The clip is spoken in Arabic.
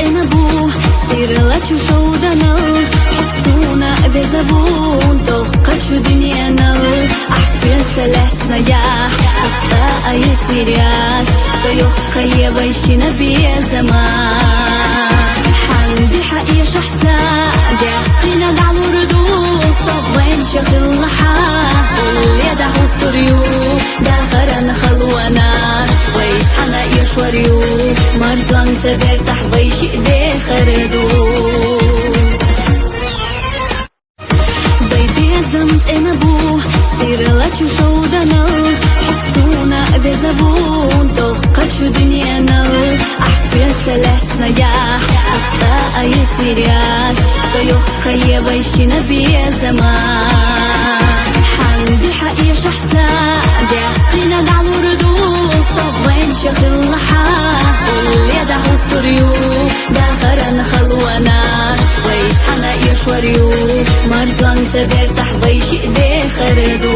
أنا بو سير لا تشوف دنا حسونا بزبون توقع شو دنيانا أحسن سلعتنا يا أستا أيتيريات سيوخ خيب عيشنا بيا زمان حندي حقيا شحسا دعقنا قعلو ردو صبين شغل لحا واللي دعو الطريو داخرنا خلوناش ويتحنا يشوريو مرزان سبر تحوي شيء دي خردو بيبي زمت انا بو سير لا تشوف دنا حسونا بزبون توقع شو دنيانا أحسن سلعتنا يا أستا أيتيريات سيوخ خيب عيشنا بيا زمان حندي حقيا شحسا دعقنا قعلو ردو صبين شغل لحا واللي دعو الطريو داخرنا خلوناش ويتحنا يشوريو مرزان سبر تحوي شيء دي خردو